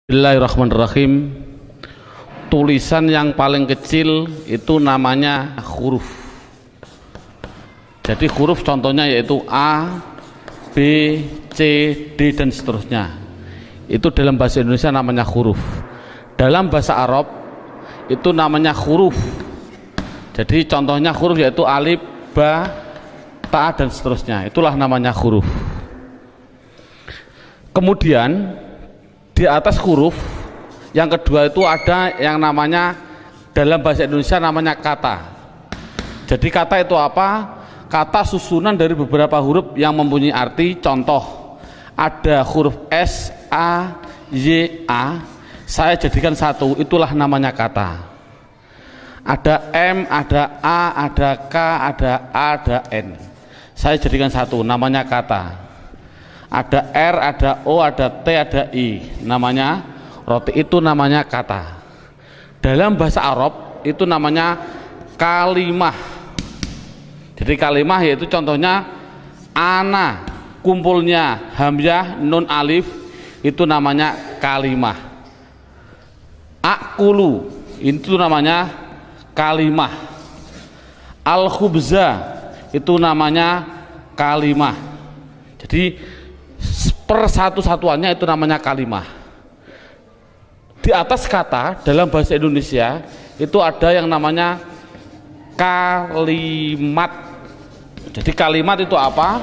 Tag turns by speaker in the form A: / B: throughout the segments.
A: Bismillahirrahmanirrahim. Tulisan yang paling kecil itu namanya huruf. Jadi huruf contohnya yaitu A, B, C, D dan seterusnya. Itu dalam bahasa Indonesia namanya huruf. Dalam bahasa Arab itu namanya huruf. Jadi contohnya huruf yaitu alif, ba, ta dan seterusnya. Itulah namanya huruf. Kemudian di atas huruf yang kedua itu ada yang namanya dalam bahasa Indonesia namanya kata. Jadi kata itu apa? Kata susunan dari beberapa huruf yang mempunyai arti. Contoh, ada huruf S, A, Y, A, saya jadikan satu, itulah namanya kata. Ada M, ada A, ada K, ada A, ada N, saya jadikan satu, namanya kata. Ada R, ada O, ada T, ada I, namanya roti, itu namanya kata. Dalam bahasa Arab itu namanya kalimah. Jadi kalimah yaitu contohnya ana, kumpulnya hamzah, nun, alif, itu namanya kalimah. Akulu, itu namanya kalimah. Al-khubza, itu namanya kalimah. Jadi per satu-satuannya itu namanya kalimah. Di atas kata dalam bahasa Indonesia itu ada yang namanya kalimat. Jadi kalimat itu apa?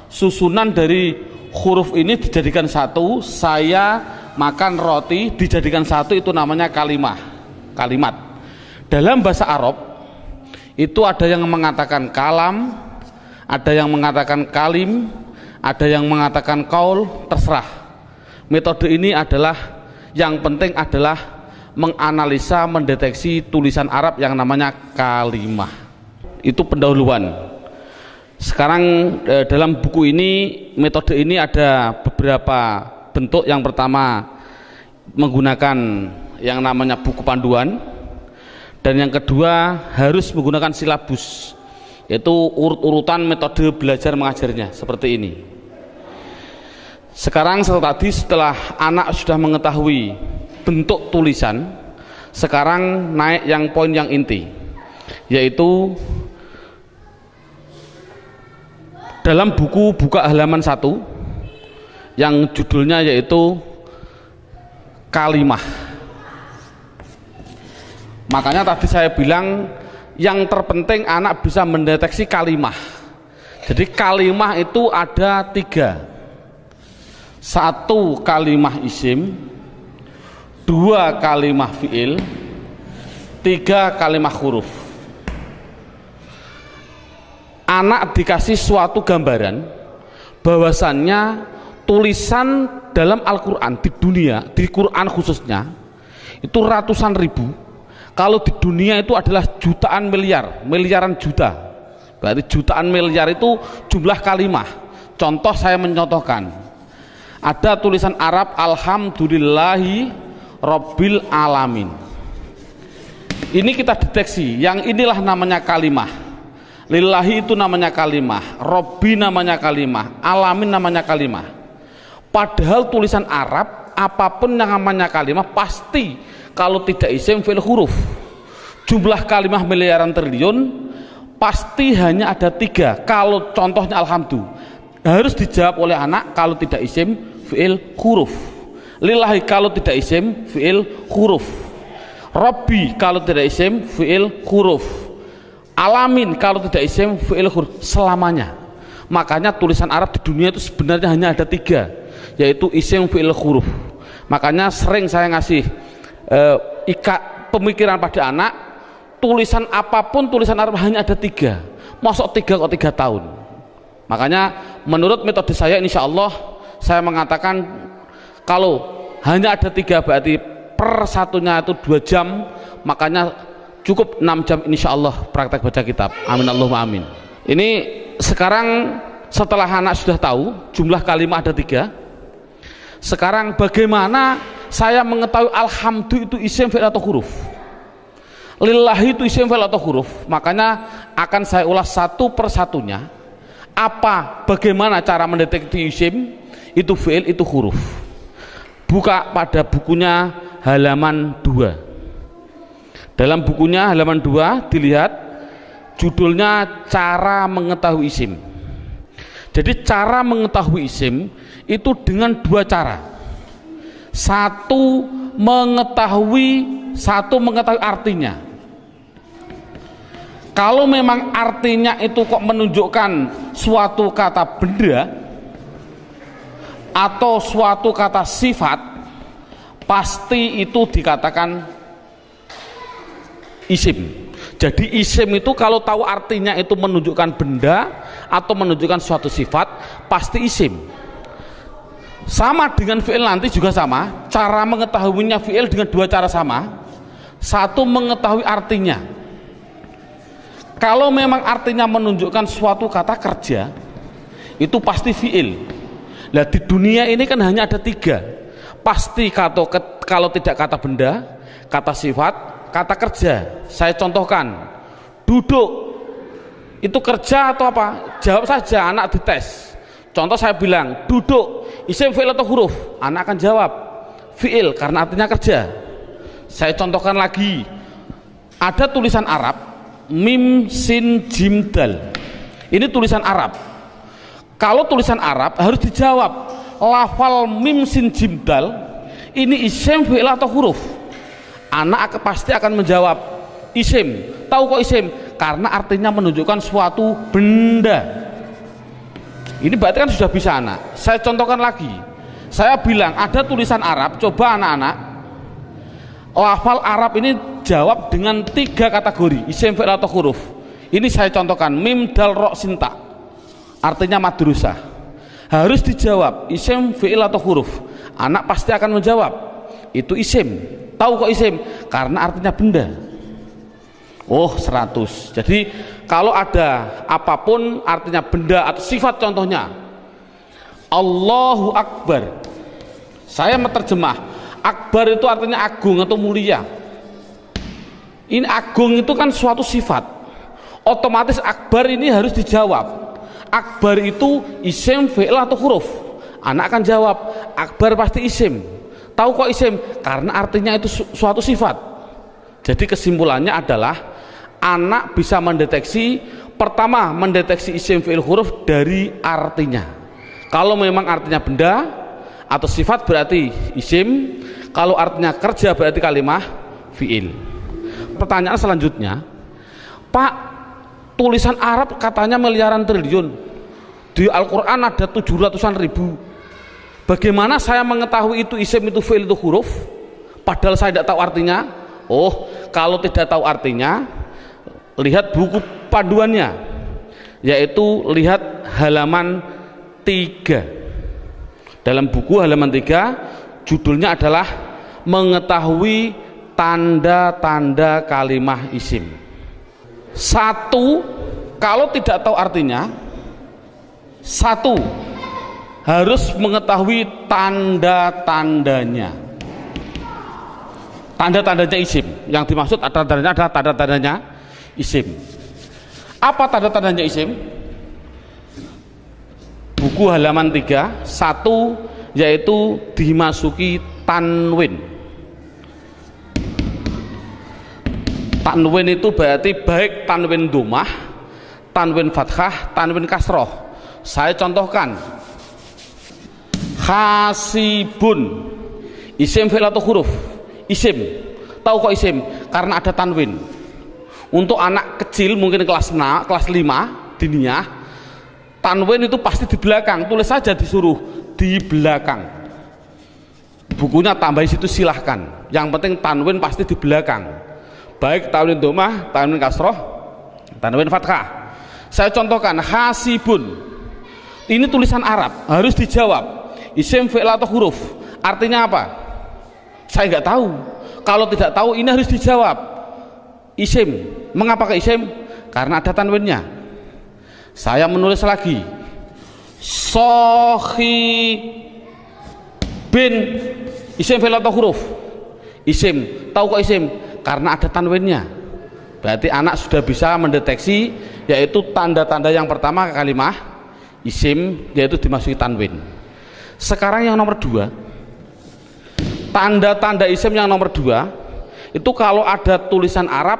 A: Susunan dari huruf ini dijadikan satu. Saya makan roti dijadikan satu, itu namanya kalimah. Kalimat. Dalam bahasa Arab itu ada yang mengatakan kalam, ada yang mengatakan kalim, ada yang mengatakan kaul, terserah. Metode ini adalah yang penting adalah menganalisa, mendeteksi tulisan Arab yang namanya kalimah. Itu pendahuluan. Sekarang dalam buku ini, metode ini ada beberapa bentuk. Yang pertama menggunakan yang namanya buku panduan, dan yang kedua harus menggunakan silabus, yaitu urut-urutan metode belajar mengajarnya seperti ini. Sekarang setelah anak sudah mengetahui bentuk tulisan, sekarang naik yang poin yang inti, yaitu dalam buku buka halaman 1 yang judulnya yaitu kalimah. Makanya tadi saya bilang yang terpenting anak bisa mendeteksi kalimah. Jadi kalimah itu ada 3. 1 kalimah isim, 2 kalimah fiil, 3 kalimah huruf. Anak dikasih suatu gambaran bahwasannya tulisan dalam Al-Quran di dunia, di Quran khususnya, itu ratusan ribu. Kalau di dunia itu adalah jutaan miliar, miliaran juta. Berarti jutaan miliar itu jumlah kalimah. Contoh, saya mencontohkan. Ada tulisan Arab alhamdulillahi rabbil alamin. Ini kita deteksi, yang inilah namanya kalimah. Lillahi itu namanya kalimah, Rabbi namanya kalimah, alamin namanya kalimah. Padahal tulisan Arab apapun yang namanya kalimah pasti kalau tidak isim fi'il huruf. Jumlah kalimah miliaran triliun pasti hanya ada 3. Kalau contohnya alhamdulillah harus dijawab oleh anak kalau tidak isim fi'il huruf. Lillahi kalau tidak isim fi'il huruf. Rabbi kalau tidak isim fi'il huruf. Alamin kalau tidak isim fi'il huruf. Selamanya. Makanya tulisan Arab di dunia itu sebenarnya hanya ada 3, yaitu isim fi'il huruf. Makanya sering saya ngasih pemikiran pada anak, tulisan apapun tulisan Arab hanya ada 3. Masuk 3 kok 3 tahun. Makanya menurut metode saya, insya Allah saya mengatakan kalau hanya ada 3 berarti per satunya itu 2 jam, makanya cukup 6 jam insya Allah praktek baca kitab. Amin Allahumma amin. Ini sekarang setelah anak sudah tahu jumlah kalimat ada 3, sekarang bagaimana saya mengetahui alhamdulillah itu isim fi'il atau huruf, lillahi itu isim fi'il atau huruf. Makanya akan saya ulas satu persatunya. Bagaimana cara mendeteksi isim itu fi'il itu huruf. buka pada bukunya halaman 2. Dalam bukunya halaman 2 dilihat judulnya cara mengetahui isim. Jadi cara mengetahui isim itu dengan 2 cara. Satu mengetahui artinya. Kalau memang artinya itu kok menunjukkan suatu kata benda atau suatu kata sifat, pasti itu dikatakan isim. Jadi isim itu kalau tahu artinya itu menunjukkan benda atau menunjukkan suatu sifat, pasti isim. Sama dengan fi'il nanti juga sama. Cara mengetahuinya fi'il dengan 2 cara sama. Satu mengetahui artinya. Kalau memang artinya menunjukkan suatu kata kerja, itu pasti fi'il. Nah di dunia ini kan hanya ada 3. Pasti kalau tidak kata benda, kata sifat, kata kerja. Saya contohkan, duduk itu kerja atau apa? Jawab saja, anak dites. Contoh saya bilang duduk, isim, fi'il atau huruf? Anak akan jawab fi'il karena artinya kerja. Saya contohkan lagi, ada tulisan Arab mim sin jim dal. Ini tulisan Arab. Kalau tulisan Arab harus dijawab lafal mim sin jim dal ini isim, fi'il atau huruf? Anak pasti akan menjawab isim. Tahu kok isim? Karena artinya menunjukkan suatu benda. Ini berarti kan sudah bisa anak. Saya contohkan lagi. Saya bilang ada tulisan Arab, coba anak-anak lafal Arab ini jawab dengan 3 kategori, isim, fi'il atau huruf. Ini saya contohkan, mim dal ro sinta, artinya madrasah. Harus dijawab isim, fi'il atau huruf. Anak pasti akan menjawab itu isim. Tahu kok isim? Karena artinya benda. Oh 100. Jadi kalau ada apapun artinya benda atau sifat, contohnya Allahu Akbar, saya menerjemah Akbar itu artinya agung atau mulia. Ini agung itu kan suatu sifat, otomatis Akbar ini harus dijawab. Akbar itu isim, fi'il atau huruf? Anak akan jawab Akbar pasti isim. Tahu kok isim? Karena artinya itu suatu sifat. Jadi kesimpulannya adalah anak bisa mendeteksi, pertama mendeteksi isim, fi'il, huruf dari artinya. Kalau memang artinya benda atau sifat berarti isim, kalau artinya kerja berarti kalimah fi'il. Pertanyaan selanjutnya, Pak, tulisan Arab katanya miliaran triliun, di Al-Quran ada 700-an ribu. Bagaimana saya mengetahui itu isim, itu fi'il, itu huruf, padahal saya tidak tahu artinya? Oh, kalau tidak tahu artinya, lihat buku panduannya, yaitu lihat halaman 3. Dalam buku halaman 3 judulnya adalah mengetahui tanda-tanda kalimah isim. 1, kalau tidak tahu artinya, 1 harus mengetahui tanda-tandanya. Tanda-tandanya isim. Yang dimaksud tanda-tandanya adalah tanda-tandanya isim. Apa tanda-tandanya isim? Buku halaman 3, 1 yaitu dimasuki tanwin. Tanwin itu berarti baik tanwin dhammah, tanwin fathah, tanwin kasroh. Saya contohkan, hasibun, isim, fi'il atau huruf? Isim. Tahu kok isim? Karena ada tanwin. Untuk anak kecil mungkin kelas 5 diniyah, tanwin itu pasti di belakang. Tulis saja, disuruh di belakang. Bukunya tambah situ silahkan. Yang penting tanwin pasti di belakang. Baik tanwin dhammah, tanwin kasroh, tanwin fathah. Saya contohkan, hasibun. Ini tulisan Arab, harus dijawab isim, fi'il atau huruf? Artinya apa? Saya nggak tahu. Kalau tidak tahu ini harus dijawab isim. Mengapa ke isim? Karena ada tanwinnya. Saya menulis lagi, sohi bin, isim, fi'il atau huruf? Isim. Tahu kok isim? Karena ada tanwinnya. Berarti anak sudah bisa mendeteksi, yaitu tanda-tanda yang pertama kalimah isim, yaitu dimasuki tanwin. Sekarang yang nomor 2, Tanda-tanda isim yang nomor 2 itu kalau ada tulisan Arab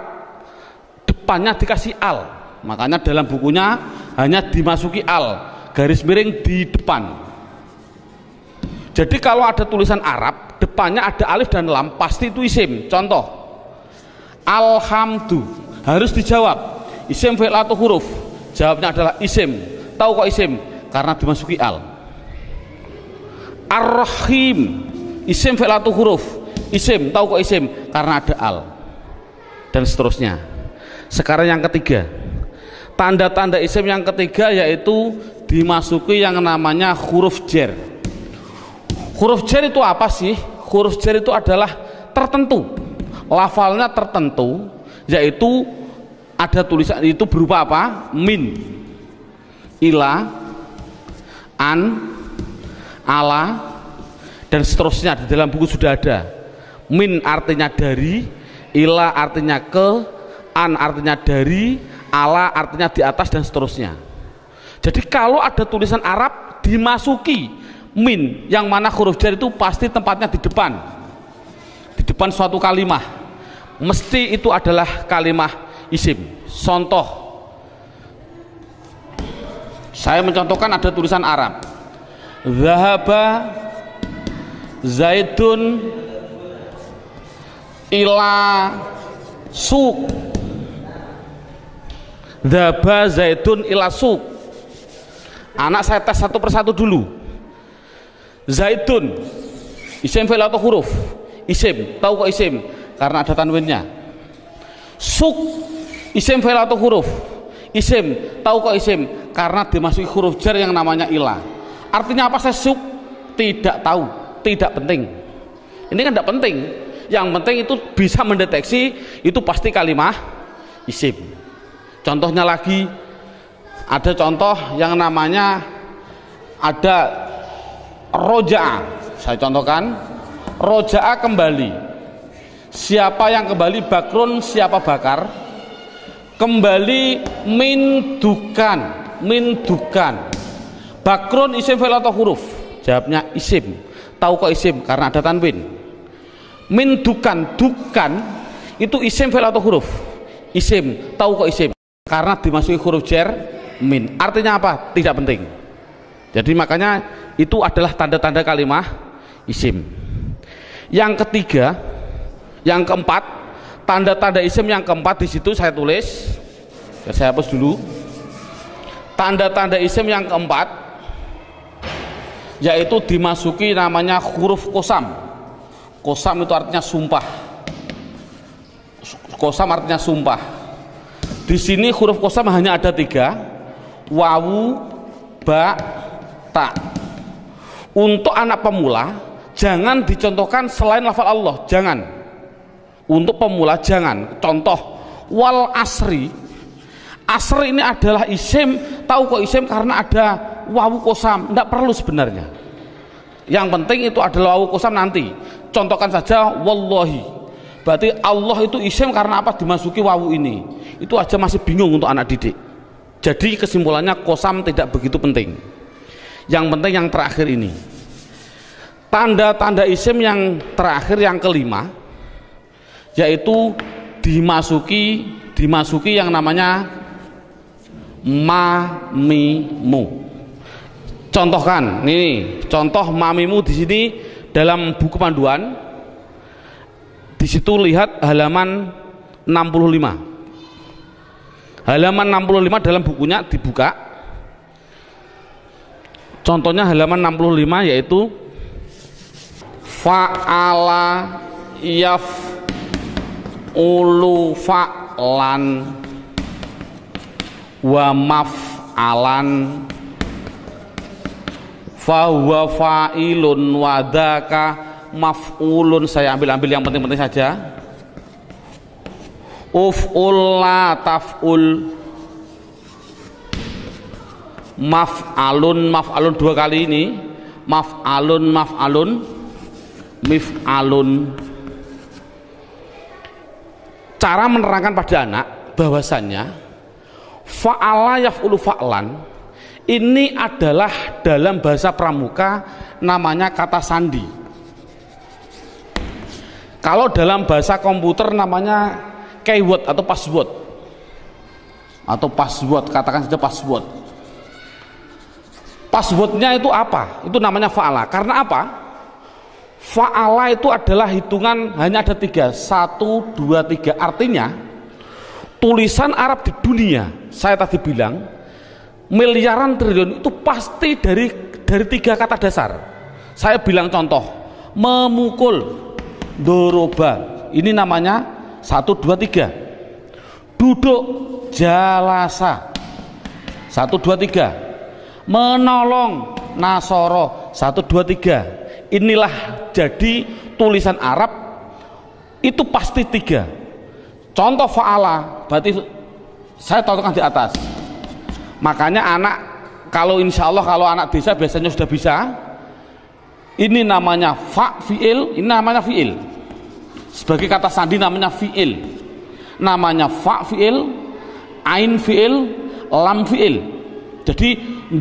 A: depannya dikasih al, makanya dalam bukunya hanya dimasuki al, garis miring di depan. Jadi kalau ada tulisan Arab depannya ada alif dan lam, pasti itu isim. Contoh, alhamdu, harus dijawab isim fi'il atau huruf, jawabnya adalah isim. Tahu kok isim? Karena dimasuki al. Ar-Rahim, isim fi'il atau huruf, isim. Tahu kok isim? Karena ada al. Dan seterusnya. Sekarang yang ketiga, tanda-tanda isim yang ketiga yaitu dimasuki yang namanya huruf jar. Huruf jar itu apa sih? Huruf jar itu adalah tertentu, lafalnya tertentu, yaitu ada tulisan itu berupa apa? Min, ila, an, ala, dan seterusnya. Di dalam buku sudah ada. Min artinya dari, ila artinya ke, an artinya dari, ala artinya di atas, dan seterusnya. Jadi kalau ada tulisan Arab dimasuki min, yang mana huruf jar itu pasti tempatnya di depan suatu kalimah, mesti itu adalah kalimah isim. Contoh, saya mencontohkan ada tulisan Arab, zahaba zaidun ila suq, zahaba zaidun ila suq. Anak saya tes satu persatu dulu. Zaidun, isim fi'il atau huruf? Isim. Tahu kok isim? Karena ada tanwinnya. Suq, isim fi'il atau huruf? Isim. Tahu kok isim? Karena dimasuki huruf jar yang namanya ila. Artinya apa saya suq? Tidak tahu, tidak penting. Ini kan tidak penting. Yang penting itu bisa mendeteksi itu pasti kalimah isim. Contohnya lagi, ada contoh yang namanya ada roja'a. Saya contohkan, roja'a kembali. Siapa yang kembali? Bakrun, siapa bakar? Kembali min dukan, min dukan. Bakrun isim fi'il atau huruf? Jawabnya isim. Tahu kok isim? Karena ada tanwin. Min dukan, dukan itu isim fi'il atau huruf? Isim. Tahu kok isim? Karena dimasuki huruf jar min. Artinya apa? Tidak penting. Jadi makanya itu adalah tanda-tanda kalimah isim. Yang ketiga, yang keempat, tanda-tanda isim yang keempat di situ saya tulis. Saya hapus dulu. Tanda-tanda isim yang keempat yaitu dimasuki namanya huruf qasam. Qasam itu artinya sumpah. Qasam artinya sumpah. Di sini huruf qasam hanya ada 3, wawu, ba, ta. Untuk anak pemula jangan dicontohkan selain lafal Allah, jangan. Untuk pemula jangan. Contoh, wal asri. Asri ini adalah isim. Tahu kok isim? Karena ada wawu qasam. Tidak perlu sebenarnya. Yang penting itu adalah wawu qasam nanti. Contohkan saja wallahi. Berarti Allah itu isim karena apa? Dimasuki wawu ini. Itu aja masih bingung untuk anak didik. Jadi kesimpulannya qasam tidak begitu penting. Yang penting yang terakhir ini. Tanda-tanda isim yang terakhir yang kelima yaitu dimasuki yang namanya mamimu. Contohkan, ini contoh mamimu di sini dalam buku panduan. Di situ lihat halaman 65. Halaman 65 dalam bukunya dibuka. Contohnya halaman 65 yaitu fa'ala yaf'ulu fa'lan wa maf'alan fahuwa fa'ilun wa dzaka maf'ulun. Saya ambil yang penting-penting saja. Uf'ul la taf'ul, maf'alun 2 kali ini, maf'alun mif'alun. Cara menerangkan pada anak bahwasannya fa'ala yaf'ulu fa'lan ini adalah dalam bahasa pramuka namanya kata sandi. Kalau dalam bahasa komputer namanya keyword atau password. Katakan saja password. Passwordnya itu apa? Itu namanya fa'ala. Karena apa? Fa'ala itu adalah hitungan hanya ada 3, 1, 2, 3. Artinya tulisan Arab di dunia, saya tadi bilang miliaran triliun itu pasti dari 3 kata dasar. Saya bilang contoh, memukul, doroba, ini namanya 1, 2, 3. Duduk, jalasa, 1, 2, 3. Menolong, nasoro, 1, 2, 3. Inilah jadi tulisan Arab itu pasti 3. Contoh fa'ala berarti saya contohkan di atas. Makanya anak, kalau insya Allah kalau anak desa biasanya sudah bisa. Ini namanya fa fi'il, ini namanya fi'il. Sebagai kata sandi namanya fi'il. Namanya fa fi'il, ain fi'il, lam fi'il. Jadi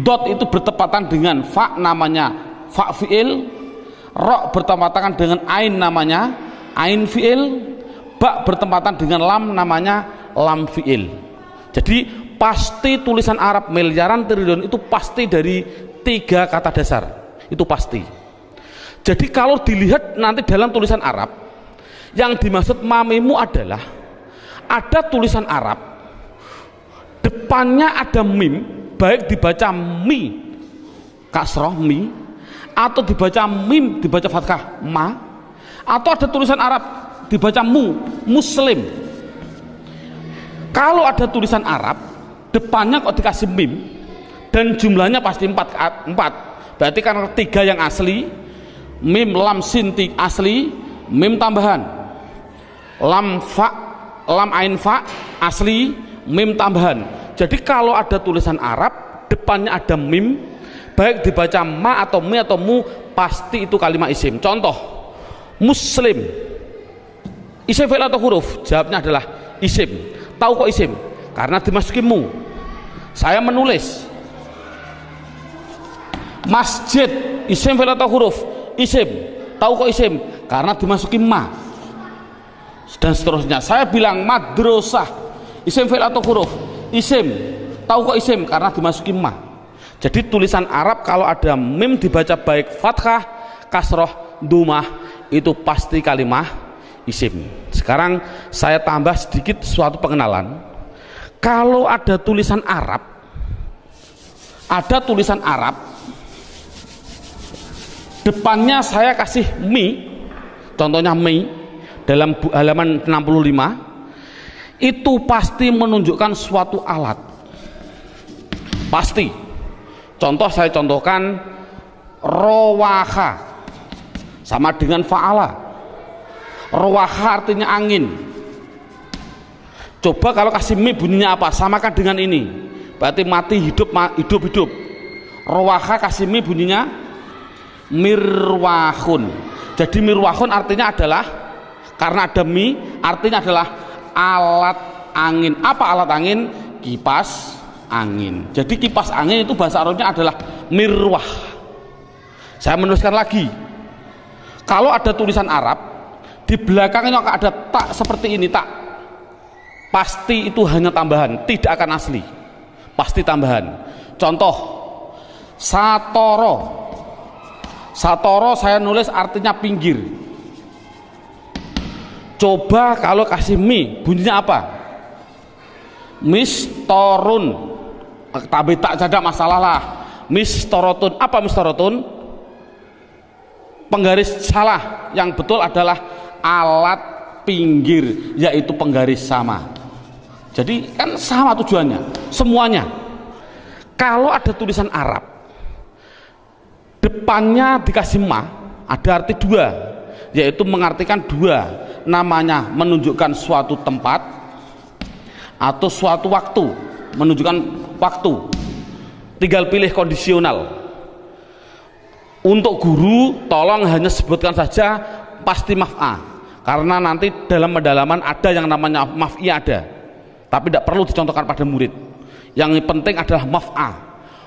A: dot itu bertepatan dengan fa, namanya fa fi'il, ro bertepatan dengan ain, namanya ain fi'il, ba bertepatan dengan lam, namanya lam fi'il. Jadi pasti tulisan Arab miliaran triliun itu pasti dari 3 kata dasar, itu pasti. Jadi kalau dilihat nanti dalam tulisan Arab, yang dimaksud mamimu adalah ada tulisan Arab depannya ada mim, baik dibaca mi kasroh mi, atau dibaca mim dibaca fathah ma, atau ada tulisan Arab dibaca mu muslim. Kalau ada tulisan Arab depannya kok dikasih mim dan jumlahnya pasti 4, berarti karena 3 yang asli, mim lam sin asli, mim tambahan, lam fa lam ain fa asli, mim tambahan. Jadi kalau ada tulisan Arab depannya ada mim, baik dibaca ma atau mi atau mu, pasti itu kalimat isim. Contoh, muslim, isim fi'il atau huruf? Jawabnya adalah isim. Tahu kok isim? Karena dimasuki mu. Saya menulis masjid, isim fi'il atau huruf? Isim. Tahu kok isim? Karena dimasuki ma. Dan seterusnya. Saya bilang madrasah, isim fi'il atau huruf? Isim. Tahu kok isim? Karena dimasuki ma. Jadi tulisan Arab kalau ada mim dibaca baik fathah, kasroh, dumah, itu pasti kalimat isim. Sekarang saya tambah sedikit suatu pengenalan. Kalau ada tulisan Arab, depannya saya kasih mi, contohnya mi dalam halaman 65, itu pasti menunjukkan suatu alat, pasti. Contoh saya contohkan, rowaha sama dengan fa'ala. Rowaha artinya angin. Coba kalau kasih mi bunyinya apa? Samakan dengan ini, berarti mati hidup, hidup. Rowaha kasih mi bunyinya mirwahun. Jadi mirwahun artinya adalah, karena ada mi artinya adalah alat angin. Apa alat angin? Kipas angin. Jadi kipas angin itu bahasa Arabnya adalah mirwah. Saya menuliskan lagi, kalau ada tulisan Arab di belakangnya ada tak seperti ini, tak, pasti itu hanya tambahan, tidak akan asli, pasti tambahan. Contoh, satoro, saya nulis artinya pinggir. Coba kalau kasih mi bunyinya apa? Mistorun. Tapi tak ada masalah lah. Mistorotun. Apa mistorotun? Penggaris salah. Yang betul adalah alat pinggir, yaitu penggaris sama. Jadi kan sama tujuannya, semuanya. Kalau ada tulisan Arab depannya dikasih ma, ada arti 2, yaitu mengartikan 2. Namanya menunjukkan suatu tempat atau suatu waktu, menunjukkan waktu. Tinggal pilih kondisional. Untuk guru tolong hanya sebutkan saja pasti maf'a, karena nanti dalam pendalaman ada yang namanya maf'i ada, tapi tidak perlu dicontohkan pada murid. Yang penting adalah maf'a.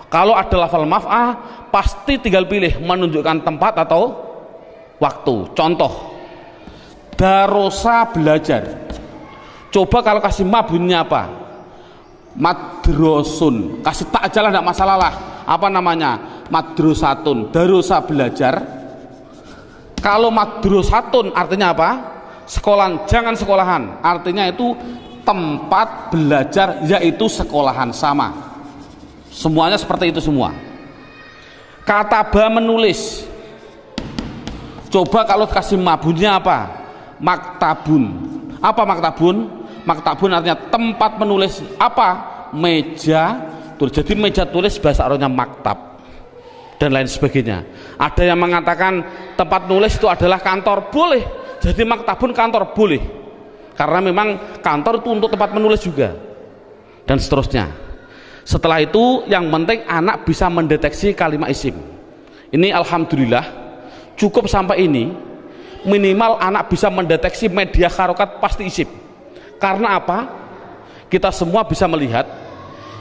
A: Kalau ada lafal maf'a pasti tinggal pilih menunjukkan tempat atau waktu. Contoh, darosa belajar. Coba kalau kasih ma bunyinya apa? Madrosun. Kasih tak aja lah, tidak masalah lah. Apa namanya? Madrosatun. Darosa belajar. Kalau madrosatun artinya apa? Sekolahan, jangan sekolahan. Artinya itu tempat belajar, yaitu sekolahan, sama. Semuanya seperti itu semua. Kataba menulis. Coba kalau kasih ma bunyinya apa? Maktabun. Apa maktabun? Maktabun artinya tempat menulis. Apa? Meja tulis. Jadi meja tulis bahasa Arabnya maktab dan lain sebagainya. Ada yang mengatakan tempat nulis itu adalah kantor, boleh. Jadi maktabun kantor, boleh. Karena memang kantor itu untuk tempat menulis juga. Dan seterusnya. Setelah itu yang penting anak bisa mendeteksi kalimat isim. Ini alhamdulillah cukup sampai ini. Minimal anak bisa mendeteksi media harokat pasti isim. Karena apa? Kita semua bisa melihat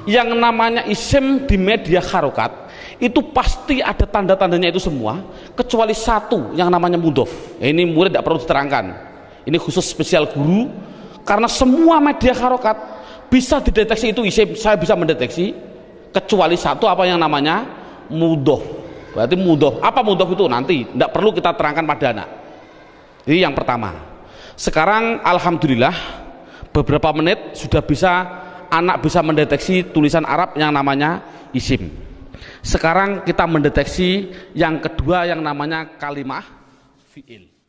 A: yang namanya isim di media harokat itu pasti ada tanda-tandanya itu semua, kecuali satu yang namanya mudhof. Ini murid tidak perlu diterangkan. Ini khusus spesial guru, karena semua media harokat bisa dideteksi itu isim. Saya bisa mendeteksi kecuali satu, apa yang namanya mudhof. Berarti mudhof. Apa mudhof itu? Nanti tidak perlu kita terangkan pada anak. Ini yang pertama. Sekarang alhamdulillah beberapa menit sudah bisa anak bisa mendeteksi tulisan Arab yang namanya isim. Sekarang kita mendeteksi yang kedua yang namanya kalimah fi'il.